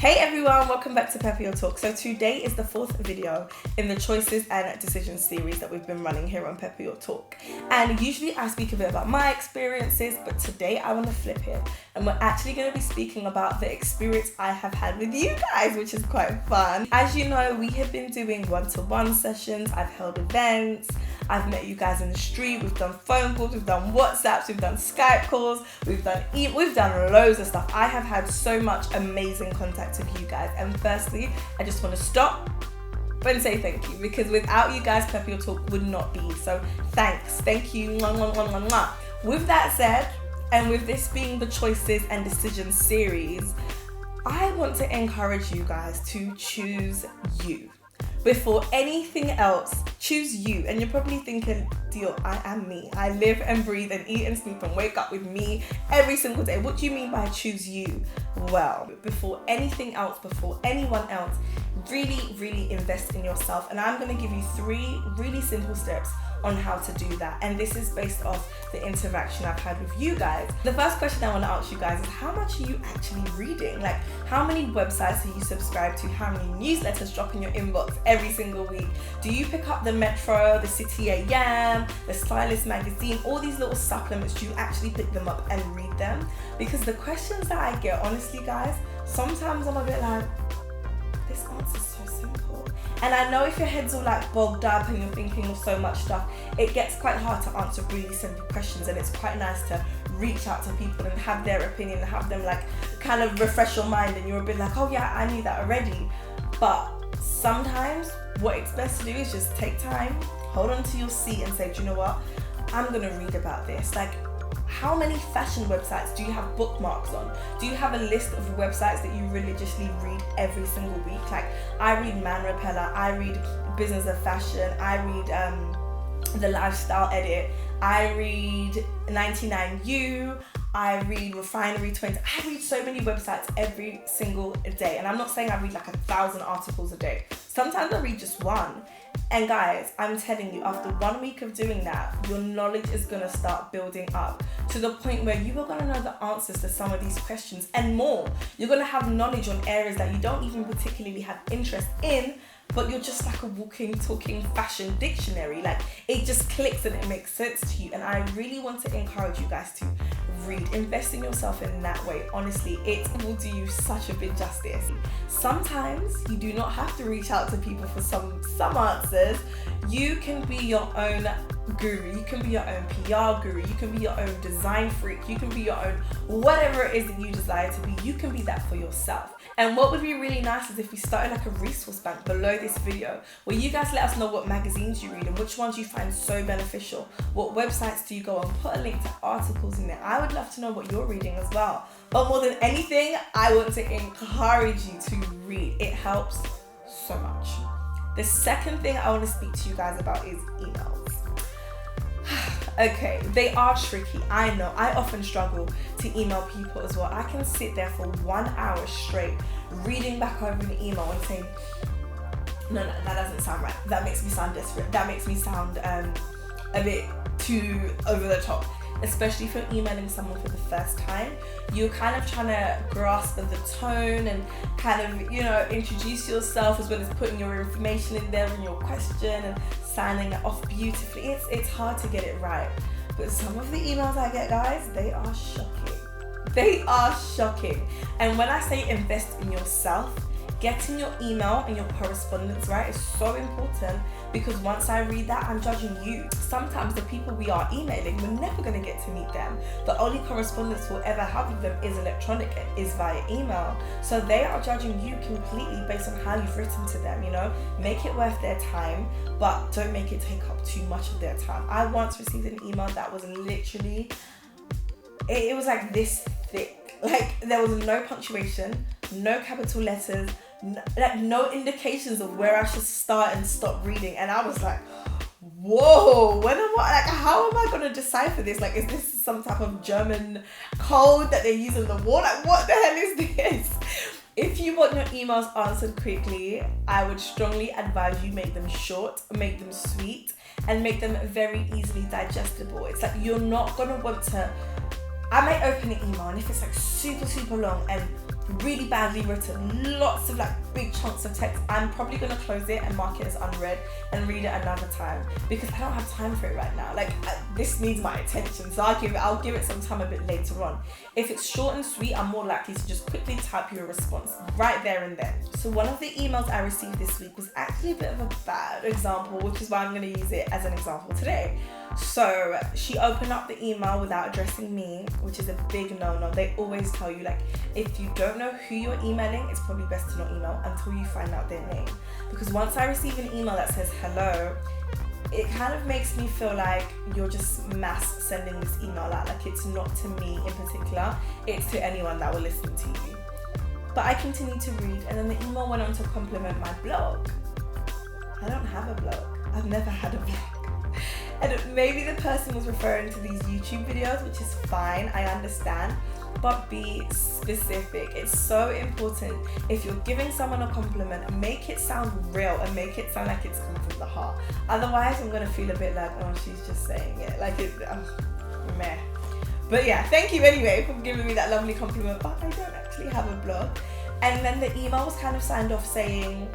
Hey everyone, welcome back to Pepp Talk. So today is the fourth video in the choices and decisions series that we've been running here on Pepp Talk. And usually I speak a bit about my experiences, but today I want to flip it. And we're actually going to be speaking about the experience I have had with you guys, which is quite fun. As you know, we have been doing one-to-one sessions. I've held events. I've met you guys in the street. We've done phone calls. We've done WhatsApps. We've done Skype calls. We've done loads of stuff. I have had so much amazing contact with you guys. And firstly, I just want to stop and say thank you, because without you guys, Pepp Talk would not be. So thanks. Thank you. Mwah, mwah, mwah, mwah, mwah. With that said, and with this being the choices and decisions series, I want to encourage you guys to choose you. Before anything else, choose you. And you're probably thinking, Dior, I am me. I live and breathe and eat and sleep and wake up with me every single day. What do you mean by choose you? Well, before anything else, before anyone else, really invest in yourself. And I'm going to give you 3 really simple steps on how to do that. And this is based off the interaction I've had with you guys. The first question I want to ask you guys is, how much are you actually reading? Like, how many websites are you subscribed to? How many newsletters drop in your inbox every single week? Do you pick up the Metro, the City AM, the Stylist magazine, all these little supplements? Do you actually pick them up and read them? Because the questions that I get, honestly guys, sometimes I'm a bit like, this answer's so simple. And I know if your head's all like bogged up and you're thinking of so much stuff, it gets quite hard to answer really simple questions, and it's quite nice to reach out to people and have their opinion and have them like kind of refresh your mind, and you're a bit like, oh yeah, I knew that already. But sometimes what it's best to do is just take time, hold on to your seat and say, do you know what? I'm gonna read about this. Like, how many fashion websites do you have bookmarks on? Do you have a list of websites that you religiously read every single week? Like, I read Man Repeller, I read Business of Fashion, I read The Lifestyle Edit, I read 99U, I read Refinery 20. I read so many websites every single day. And I'm not saying I read like 1,000 articles a day. Sometimes I read just one. And guys, I'm telling you, after 1 week of doing that, your knowledge is going to start building up to the point where you are going to know the answers to some of these questions and more. You're going to have knowledge on areas that you don't even particularly have interest in, but you're just like a walking, talking fashion dictionary. Like, it just clicks and it makes sense to you. And I really want to encourage you guys to read. Invest in yourself in that way. Honestly, it will do you such a big justice. Sometimes you do not have to reach out to people for some answers. You can be your own guru. You can be your own PR guru. You can be your own design freak. You can be your own whatever it is that you desire to be. You can be that for yourself. And what would be really nice is if we started like a resource bank below this video, where you guys let us know what magazines you read and which ones you find so beneficial. What websites do you go on? Put a link to articles in there. I would love to know what you're reading as well. But more than anything, I want to encourage you to read. It helps so much. The second thing I want to speak to you guys about is emails. Okay, they are tricky. I know. I often struggle to email people as well. I can sit there for 1 hour straight reading back over an email and saying, no, that doesn't sound right. That makes me sound desperate. That makes me sound a bit too over the top. Especially if you're emailing someone for the first time, you're kind of trying to grasp the tone and kind of, you know, introduce yourself as well as putting your information in there and your question and signing it off beautifully. It's hard to get it right. But some of the emails I get, guys, they are shocking. They are shocking. And when I say invest in yourself, getting your email and your correspondence right is so important, because once I read that, I'm judging you. Sometimes the people we are emailing, we're never going to get to meet them. The only correspondence we'll ever have with them is electronic, is via email. So they are judging you completely based on how you've written to them, you know? Make it worth their time, but don't make it take up too much of their time. I once received an email that was literally, it was like this thick. Like, there was no punctuation, no capital letters, like no indications of where I should start and stop reading. And I was like, whoa, how am I going to decipher this? Like, is this some type of German code that they use in the war? Like, what the hell is this? If you want your emails answered quickly, I would strongly advise you make them short, make them sweet, and make them very easily digestible. It's like, you're not going to want to, I may open an email, and if it's like super long and really badly written, lots of like big chunks of text, I'm probably gonna close it and mark it as unread and read it another time because I don't have time for it right now. Like this needs my attention, so I'll give it some time a bit later on. If it's short and sweet, I'm more likely to just quickly type you a response right there and then. So one of the emails I received this week was actually a bit of a bad example, which is why I'm gonna use it as an example today. So she opened up the email without addressing me, which is a big no-no. They always tell you, like, if you don't know who you're emailing, it's probably best to not email until you find out their name. Because once I receive an email that says hello, it kind of makes me feel like you're just mass sending this email out. Like it's not to me in particular, it's to anyone that will listen to you. But I continued to read, and then the email went on to compliment my blog. I don't have a blog. I've never had a blog. And maybe the person was referring to these YouTube videos, which is fine, I understand, but be specific. It's so important. If you're giving someone a compliment, make it sound real and make it sound like it's come from the heart. Otherwise, I'm gonna feel a bit like, oh, she's just saying it. Like it's meh. But yeah, thank you anyway for giving me that lovely compliment, but I don't actually have a blog. And then the email was kind of signed off saying,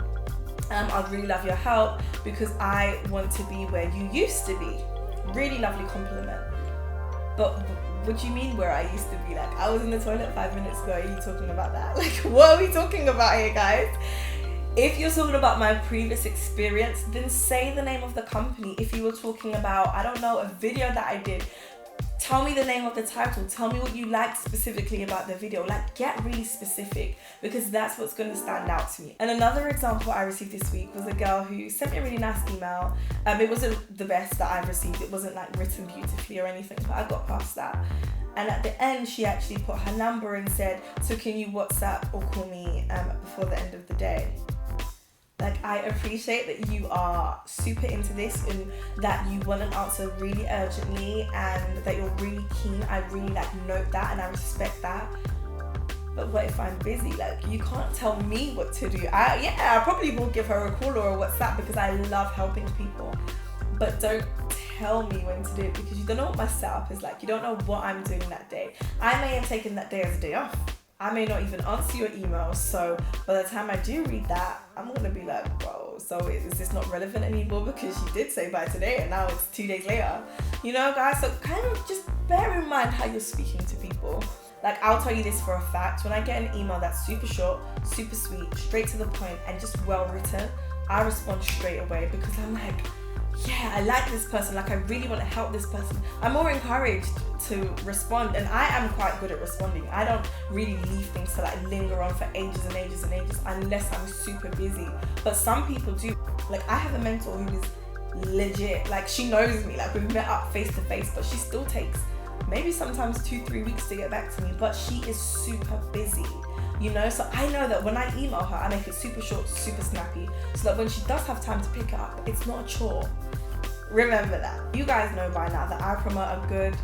I'd really love your help because I want to be where you used to be. Really lovely compliment. But what do you mean where I used to be? Like, I was in the toilet 5 minutes ago. Are you talking about that? Like, what are we talking about here, guys? If you're talking about my previous experience, then say the name of the company. If you were talking about, I don't know, a video that I did, tell me the name of the title. Tell me what you liked specifically about the video. Like, get really specific because that's what's going to stand out to me. And another example I received this week was a girl who sent me a really nice email. It wasn't the best that I've received. It wasn't like written beautifully or anything, but I got past that. And at the end, she actually put her number and said, so can you WhatsApp or call me before the end of the day? Like, I appreciate that you are super into this and that you want an answer really urgently and that you're really keen. I really note that and I respect that. But what if I'm busy? Like, you can't tell me what to do. I probably will give her a call or a WhatsApp because I love helping people. But don't tell me when to do it because you don't know what my setup is like. You don't know what I'm doing that day. I may have taken that day as a day off. I may not even answer your emails, so by the time I do read that, I'm gonna be like, whoa, so is this not relevant anymore because she did say bye today and now it's 2 days later? You know, guys, so kind of just bear in mind how you're speaking to people. Like, I'll tell you this for a fact, when I get an email that's super short, super sweet, straight to the point, and just well written, I respond straight away because I'm like, yeah, I like this person, like I really want to help this person. I'm more encouraged to respond, and I am quite good at responding. I don't really leave things to like linger on for ages and ages and ages unless I'm super busy. But some people do. Like, I have a mentor who is legit, like she knows me, like we've met up face to face, but she still takes maybe sometimes 2-3 weeks to get back to me, but she is super busy. You know, so I know that when I email her, I make it super short, super snappy, so that when she does have time to pick it up, it's not a chore. Remember that. You guys know by now that I promote a good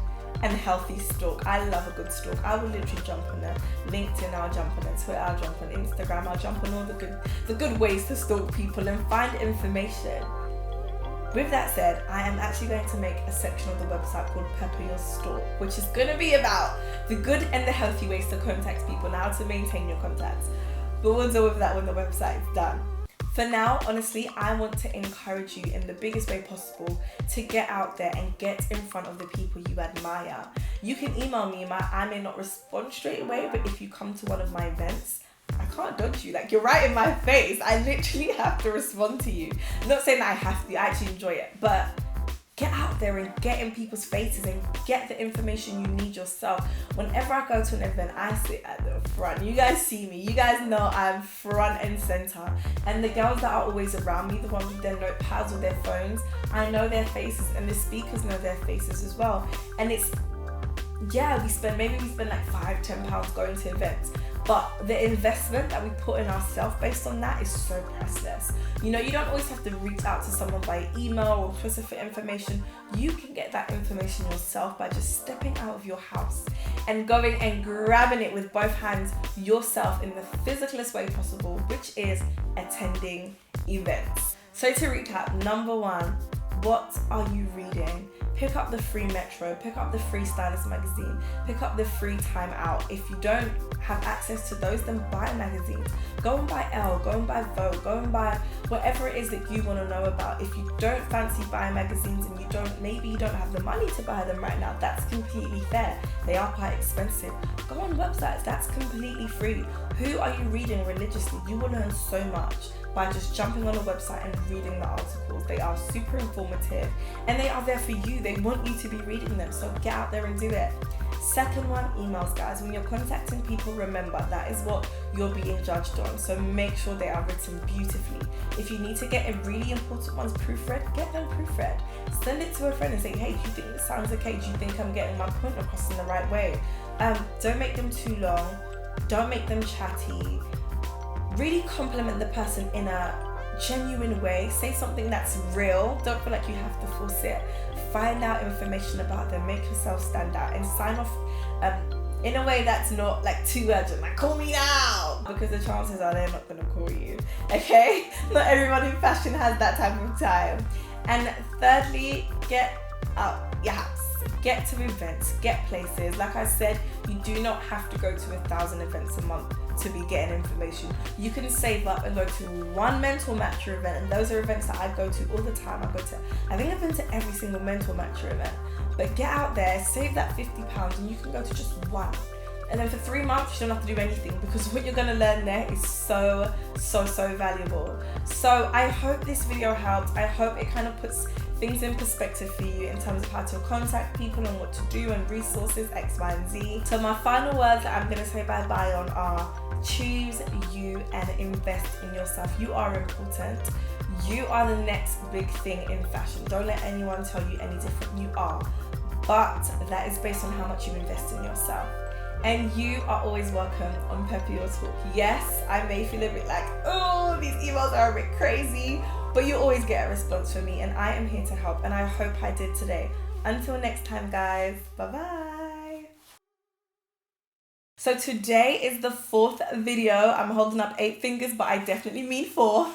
and healthy stalk. I love a good stalk. I will literally jump on there. LinkedIn, I'll jump on there. Twitter, I'll jump on Instagram. I'll jump on all the good ways to stalk people and find information. With that said, I am actually going to make a section of the website called Pepper Your Stalk, which is going to be about the good and the healthy ways to contact people and how to maintain your contacts. But we'll deal with that when the website is done. For now, honestly, I want to encourage you in the biggest way possible to get out there and get in front of the people you admire. You can email me, I may not respond straight away, but if you come to one of my events, I can't dodge you. Like, you're right in my face. I literally have to respond to you. I'm not saying that I have to, I actually enjoy it, but get out there and get in people's faces and get the information you need yourself. Whenever I go to an event, I sit at the front. You guys see me. You guys know I'm front and center. And the girls that are always around me, the ones with their notepads or their phones, I know their faces and the speakers know their faces as well. And it's, yeah, we spend like £5-10 going to events. But the investment that we put in ourselves based on that is so priceless. You know, you don't always have to reach out to someone by email or Twitter for information. You can get that information yourself by just stepping out of your house and going and grabbing it with both hands yourself in the physicalest way possible, which is attending events. So to recap, number one, what are you reading? pick up the free Metro, pick up the free Stylist magazine, pick up the free Time Out. If you don't have access to those, then buy magazines. Go and buy Elle, go and buy Vogue, go and buy whatever it is that you want to know about. If you don't fancy buying magazines and maybe you don't have the money to buy them right now, that's completely fair. They are quite expensive. Go on websites, that's completely free. Who are you reading religiously? You will learn so much by just jumping on a website and reading the articles. They are super informative and they are there for you. They want you to be reading them, so get out there and do it. Second one, emails, guys. When you're contacting people, remember that is what you're being judged on, so make sure they are written beautifully. If you need to get a really important ones proofread, get them proofread. Send it to a friend and say, hey, do you think this sounds okay? Do you think I'm getting my point across in the right way? Don't make them too long. Don't make them chatty. Really compliment the person in a genuine way. Say something that's real. Don't feel like you have to force it. Find out information about them. Make yourself stand out and sign off in a way that's not like too urgent, like call me now, because the chances are they're not going to call you. Okay, not everyone in fashion has that type of time. And thirdly, get out your house. Get to events, get places. Like I said, you do not have to go to 1,000 events a month to be getting information. You can save up and go to one Mental Matcher event, and those are events that I go to all the time. I think I've been to every single Mental Matcher event. But get out there, save that £50 and you can go to just one. And then for 3 months, you don't have to do anything, because what you're gonna learn there is so valuable. So I hope this video helped. I hope it kind of puts things in perspective for you in terms of how to contact people and what to do and resources X, Y, and Z. So my final words that I'm gonna say bye-bye on are: choose you and invest in yourself. You are important. You are the next big thing in fashion. Don't let anyone tell you any different. You are. But that is based on how much you invest in yourself. And you are always welcome on Pepp Your Talk. Yes, I may feel a bit like, oh, these emails are a bit crazy, but you always get a response from me, and I am here to help, and I hope I did today. Until next time, guys, bye-bye. So today is the 4th video. I'm holding up 8 fingers, but I definitely mean 4.